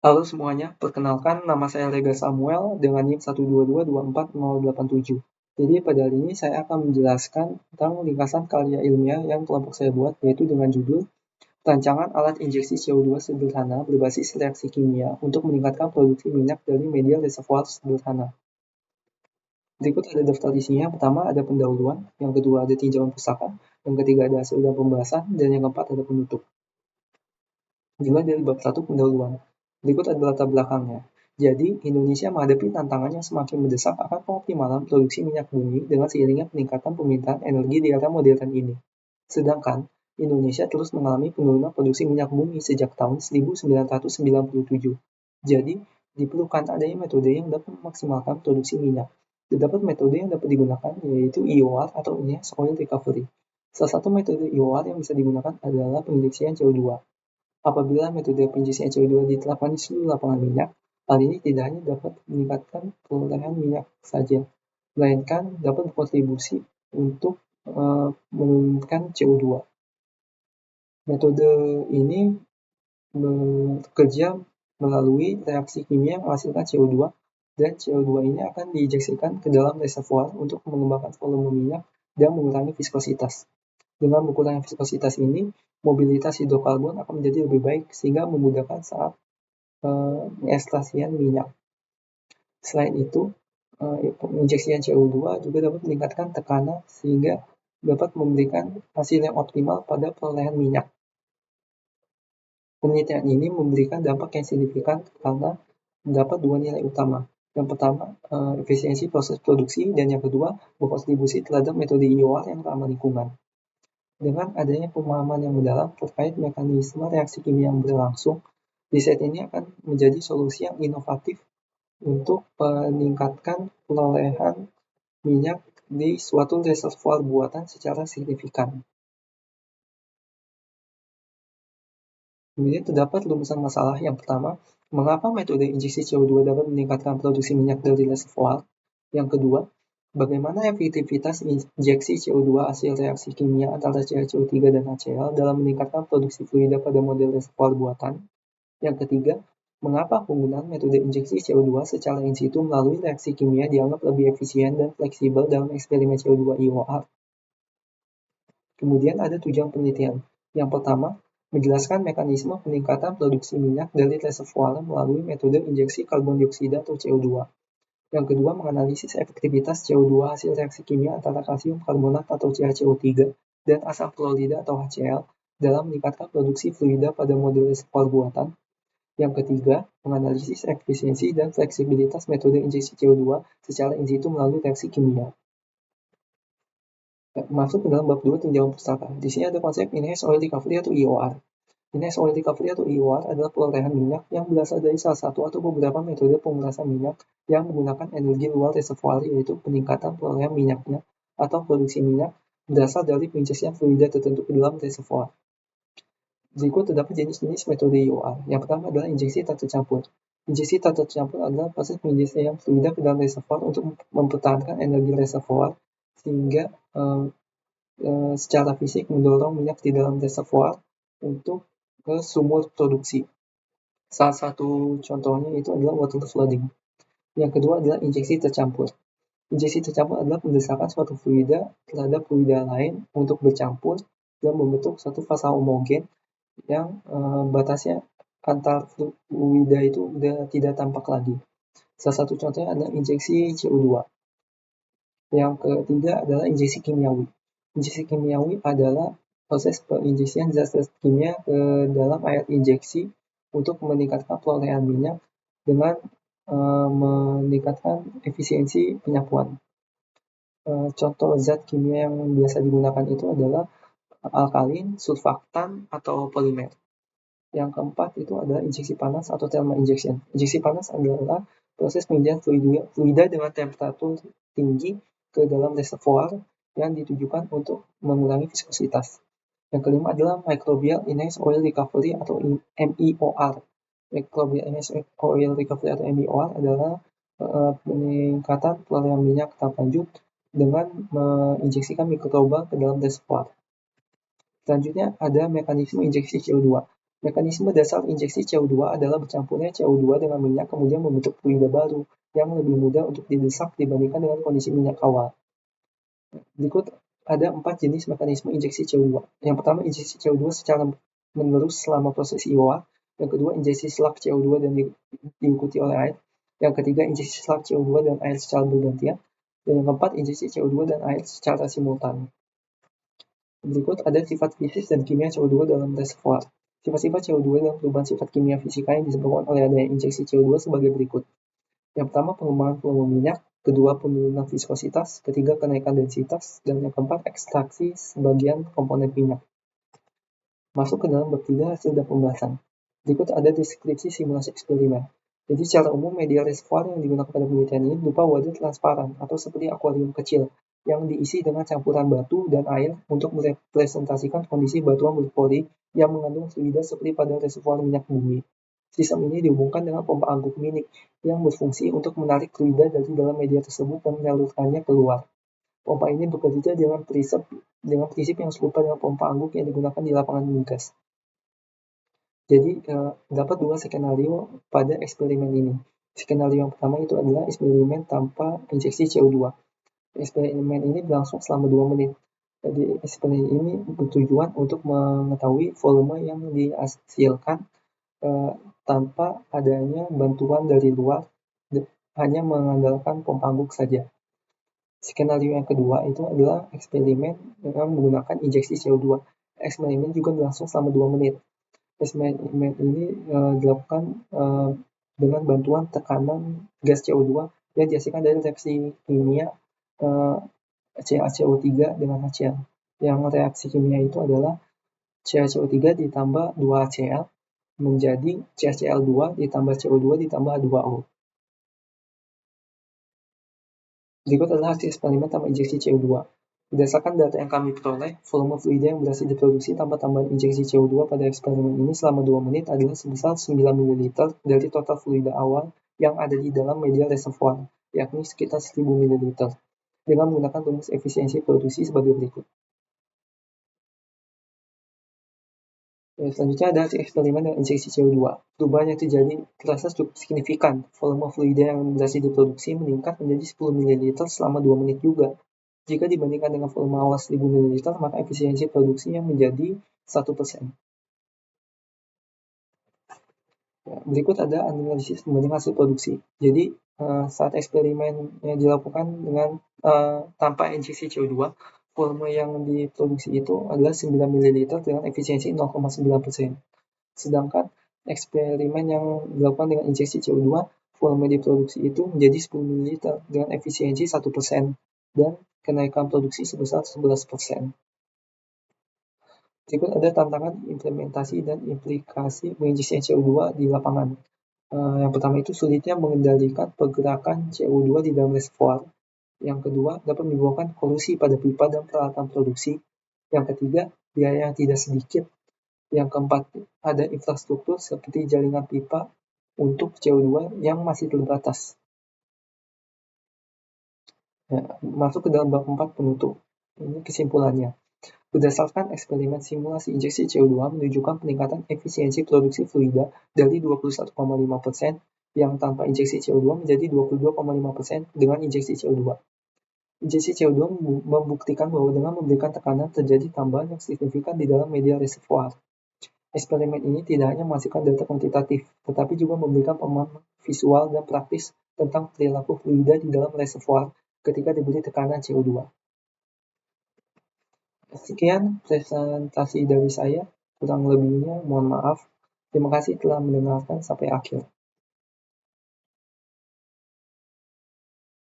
Halo semuanya, perkenalkan nama saya Lega Samuel dengan NIM 122240087. Jadi pada hari ini saya akan menjelaskan tentang ringkasan karya ilmiah yang kelompok saya buat, yaitu dengan judul Rancangan Alat Injeksi CO2 Sederhana Berbasis Reaksi Kimia untuk Meningkatkan Produksi Minyak dari Media Reservoir Sederhana. Berikut ada daftar isinya. Yang pertama ada pendahuluan, yang kedua ada tinjauan pustaka, yang ketiga ada hasil dan pembahasan, dan yang keempat ada penutup. Dimulai dari bab 1 pendahuluan. Berikut adalah latar belakangnya. Jadi, Indonesia menghadapi tantangan yang semakin mendesak akan pengoptimalan produksi minyak bumi dengan seiringnya peningkatan permintaan energi di era modern ini. Sedangkan, Indonesia terus mengalami penurunan produksi minyak bumi sejak tahun 1997. Jadi, diperlukan adanya metode yang dapat memaksimalkan produksi minyak. Terdapat metode yang dapat digunakan yaitu EOR atau Enhanced Oil Recovery. Salah satu metode EOR yang bisa digunakan adalah penginjeksian CO2. Apabila metode penginjeksian CO2 diterapkan di seluruh lapangan minyak, hal ini tidak hanya dapat meningkatkan perolehan minyak saja, melainkan dapat berkontribusi untuk menurunkan CO2. Metode ini bekerja melalui reaksi kimia menghasilkan CO2, dan CO2 ini akan diinjeksikan ke dalam reservoir untuk mengembangkan volume minyak dan mengurangi viskositas. Dengan mengurangi viskositas ini, mobilitas hidrokarbon akan menjadi lebih baik sehingga memudahkan saat pengekstrasian minyak. Selain itu, penginjeksian CO2 juga dapat meningkatkan tekanan sehingga dapat memberikan hasil yang optimal pada perolehan minyak. Penelitian ini memberikan dampak yang signifikan karena mendapat dua nilai utama. Yang pertama, efisiensi proses produksi, dan yang kedua, berkontribusi terhadap metode EOR yang ramah lingkungan. Dengan adanya pemahaman yang mendalam terkait mekanisme reaksi kimia yang berlangsung, riset ini akan menjadi solusi yang inovatif untuk meningkatkan perolehan minyak di suatu reservoir buatan secara signifikan. Kemudian terdapat rumusan masalah. Yang pertama, mengapa metode injeksi CO2 dapat meningkatkan produksi minyak dari reservoir? Yang kedua, bagaimana efektivitas injeksi CO2 hasil reaksi kimia antara CaCO3 dan HCl dalam meningkatkan produksi fluida pada model reservoir buatan? Yang ketiga, mengapa penggunaan metode injeksi CO2 secara in situ melalui reaksi kimia dianggap lebih efisien dan fleksibel dalam eksperimen CO2 EOR? Kemudian ada tujuan penelitian. Yang pertama, menjelaskan mekanisme peningkatan produksi minyak dari reservoir melalui metode injeksi karbon dioksida atau CO2. Yang kedua, menganalisis efektivitas CO2 hasil reaksi kimia antara kalsium karbonat atau CaCO3 dan asam klorida atau HCl dalam meningkatkan produksi fluida pada model reservoir buatan. Yang ketiga, menganalisis efisiensi dan fleksibilitas metode injeksi CO2 secara in situ melalui reaksi kimia. Masuk ke dalam bab 2 tinjauan pustaka. Di sini ada konsep Enhanced Oil Recovery atau EOR. Enhanced Oil Recovery atau EOR adalah perolehan minyak yang berasal dari salah satu atau beberapa metode pemerasan minyak yang menggunakan energi luar reservoir, yaitu peningkatan perolehan minyaknya atau produksi minyak berasal dari penginjeksian fluida tertentu ke dalam reservoir. Berikut terdapat jenis-jenis metode EOR. Yang pertama adalah injeksi tak tercampur. Injeksi tak tercampur adalah proses penginjeksian fluida ke dalam reservoir untuk mempertahankan energi reservoir sehingga secara fisik mendorong minyak di dalam reservoir untuk ke sumur produksi. Salah satu contohnya itu adalah water flooding. Yang kedua adalah injeksi tercampur. Injeksi tercampur adalah pendesakan suatu fluida terhadap fluida lain untuk bercampur dan membentuk satu fasa homogen yang batasnya antar fluida itu sudah tidak tampak lagi. Salah satu contohnya adalah injeksi CO2. Yang ketiga adalah injeksi kimiawi. Injeksi kimiawi adalah proses penginjeksian zat-zat kimia ke dalam air injeksi untuk meningkatkan perolehan minyak dengan meningkatkan efisiensi penyapuan. Contoh zat kimia yang biasa digunakan itu adalah alkalin, surfaktan, atau polimer. Yang keempat itu adalah injeksi panas atau thermal injection. Injeksi panas adalah proses penginjeksian fluida dengan temperatur tinggi ke dalam reservoir yang ditujukan untuk mengurangi viskositas. Yang kelima adalah Microbial Enhanced Oil Recovery atau MEOR. Microbial Enhanced Oil Recovery atau MEOR adalah peningkatan perolehan minyak tahap lanjut dengan menginjeksikan mikroba ke dalam reservoir. Selanjutnya ada mekanisme injeksi CO2. Mekanisme dasar injeksi CO2 adalah bercampurnya CO2 dengan minyak kemudian membentuk fluida baru yang lebih mudah untuk didesak dibandingkan dengan kondisi minyak awal. Berikut ada 4 jenis mekanisme injeksi CO2. Yang pertama, injeksi CO2 secara menerus selama proses IOA. Yang kedua, injeksi selak CO2 dan diikuti oleh air. Yang ketiga, injeksi selak CO2 dan air secara bergantian. Dan yang keempat, injeksi CO2 dan air secara simultan. Berikut ada sifat fisik dan kimia CO2 dalam reservoir. Sifat-sifat CO2 dan perubahan sifat kimia fisika yang disebabkan oleh adanya injeksi CO2 sebagai berikut. Yang pertama, pengembangan volume minyak. Kedua, penurunan viskositas. Ketiga, kenaikan densitas. Dan yang keempat, ekstraksi sebagian komponen minyak. Masuk ke dalam bab 3 hasil dan pembahasan. Berikut ada deskripsi simulasi eksperimen. Jadi secara umum media reservoir yang digunakan pada penelitian ini berupa wadah transparan atau seperti akuarium kecil yang diisi dengan campuran batu dan air untuk merepresentasikan kondisi batuan berpori yang mengandung fluida seperti pada reservoir minyak bumi. Sistem ini dihubungkan dengan pompa angguk mini yang berfungsi untuk menarik fluida dari dalam media tersebut dan menyalurkannya keluar. Pompa ini bekerja dengan prinsip yang serupa dengan pompa angguk yang digunakan di lapangan migas. Jadi, dapat dua skenario pada eksperimen ini. Skenario yang pertama itu adalah eksperimen tanpa injeksi CO2. Eksperimen ini berlangsung selama 2 menit. Jadi, eksperimen ini bertujuan untuk mengetahui volume yang dihasilkan tanpa adanya bantuan dari luar, hanya mengandalkan pompa angguk saja. Skenario yang kedua itu adalah eksperimen dengan menggunakan injeksi CO2. Eksperimen juga berlangsung selama 2 menit. Eksperimen ini dilakukan dengan bantuan tekanan gas CO2 yang dihasilkan dari reaksi kimia CaCO3 dengan HCl. Yang reaksi kimia itu adalah CaCO3 ditambah 2HCl menjadi CaCl2 ditambah CO2 ditambah H2O. Berikut adalah hasil eksperimen tanpa injeksi CO2. Berdasarkan data yang kami peroleh, volume fluida yang berhasil diproduksi tanpa tambahan injeksi CO2 pada eksperimen ini selama 2 menit adalah sebesar 9 ml dari total fluida awal yang ada di dalam media reservoir, yakni sekitar 1000 ml, dengan menggunakan rumus efisiensi produksi sebagai berikut. Selanjutnya ada hasil eksperimen dengan injeksi CO2. Perubahan yang terjadi terasa cukup signifikan. Volume fluida yang berhasil diproduksi meningkat menjadi 10 ml selama 2 menit juga. Jika dibandingkan dengan volume awal 1000 ml, maka efisiensi produksinya menjadi 1%. Berikut ada analisis pembanding hasil produksi. Jadi, saat eksperimen yang dilakukan dengan tanpa injeksi CO2, volume yang diproduksi itu adalah 9 ml dengan efisiensi 0,9%. Sedangkan eksperimen yang dilakukan dengan injeksi CO2, volume diproduksi itu menjadi 10 ml dengan efisiensi 1% dan kenaikan produksi sebesar 11%. Berikut ada tantangan implementasi dan implikasi penginjeksian CO2 di lapangan. Yang pertama itu sulitnya mengendalikan pergerakan CO2 di dalam reservoir. Yang kedua, dapat menimbulkan kolusi pada pipa dan peralatan produksi. Yang ketiga, biaya yang tidak sedikit. Yang keempat, ada infrastruktur seperti jaringan pipa untuk CO2 yang masih terbatas. Masuk ke dalam bab 4 penutup. Ini kesimpulannya. Berdasarkan eksperimen simulasi injeksi CO2 menunjukkan peningkatan efisiensi produksi fluida dari 21,5% yang tanpa injeksi CO2 menjadi 22,5% dengan injeksi CO2. Injeksi CO2 membuktikan bahwa dengan memberikan tekanan terjadi tambahan yang signifikan di dalam media reservoir. Eksperimen ini tidak hanya menghasilkan data kuantitatif, tetapi juga memberikan pemahaman visual dan praktis tentang perilaku fluida di dalam reservoir ketika diberi tekanan CO2. Sekian presentasi dari saya, kurang lebihnya mohon maaf. Terima kasih telah mendengarkan sampai akhir.